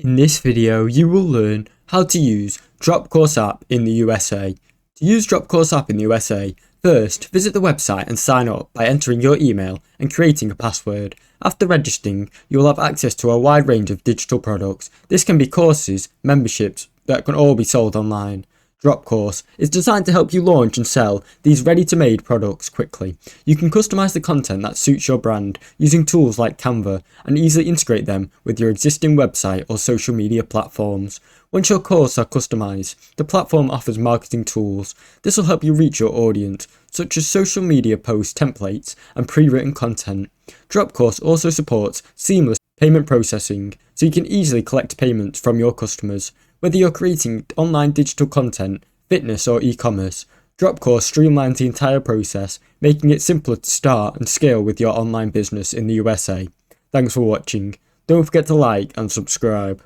In this video, you will learn how to use Dropcourse.App in the USA. To use Dropcourse.App in the USA, first visit the website and sign up by entering your email and creating a password. After registering, you will have access to a wide range of digital products. This can be courses, memberships that can all be sold online. Dropcourse is designed to help you launch and sell these ready-to-made products quickly. You can customize the content that suits your brand using tools like Canva and easily integrate them with your existing website or social media platforms. Once your courses are customized, the platform offers marketing tools. This will help you reach your audience, such as social media post templates and pre-written content. Dropcourse also supports seamless payment processing, so you can easily collect payments from your customers. Whether you're creating online digital content, fitness or e-commerce, Dropcourse streamlines the entire process, making it simpler to start and scale with your online business in the USA. Thanks for watching. Don't forget to like and subscribe.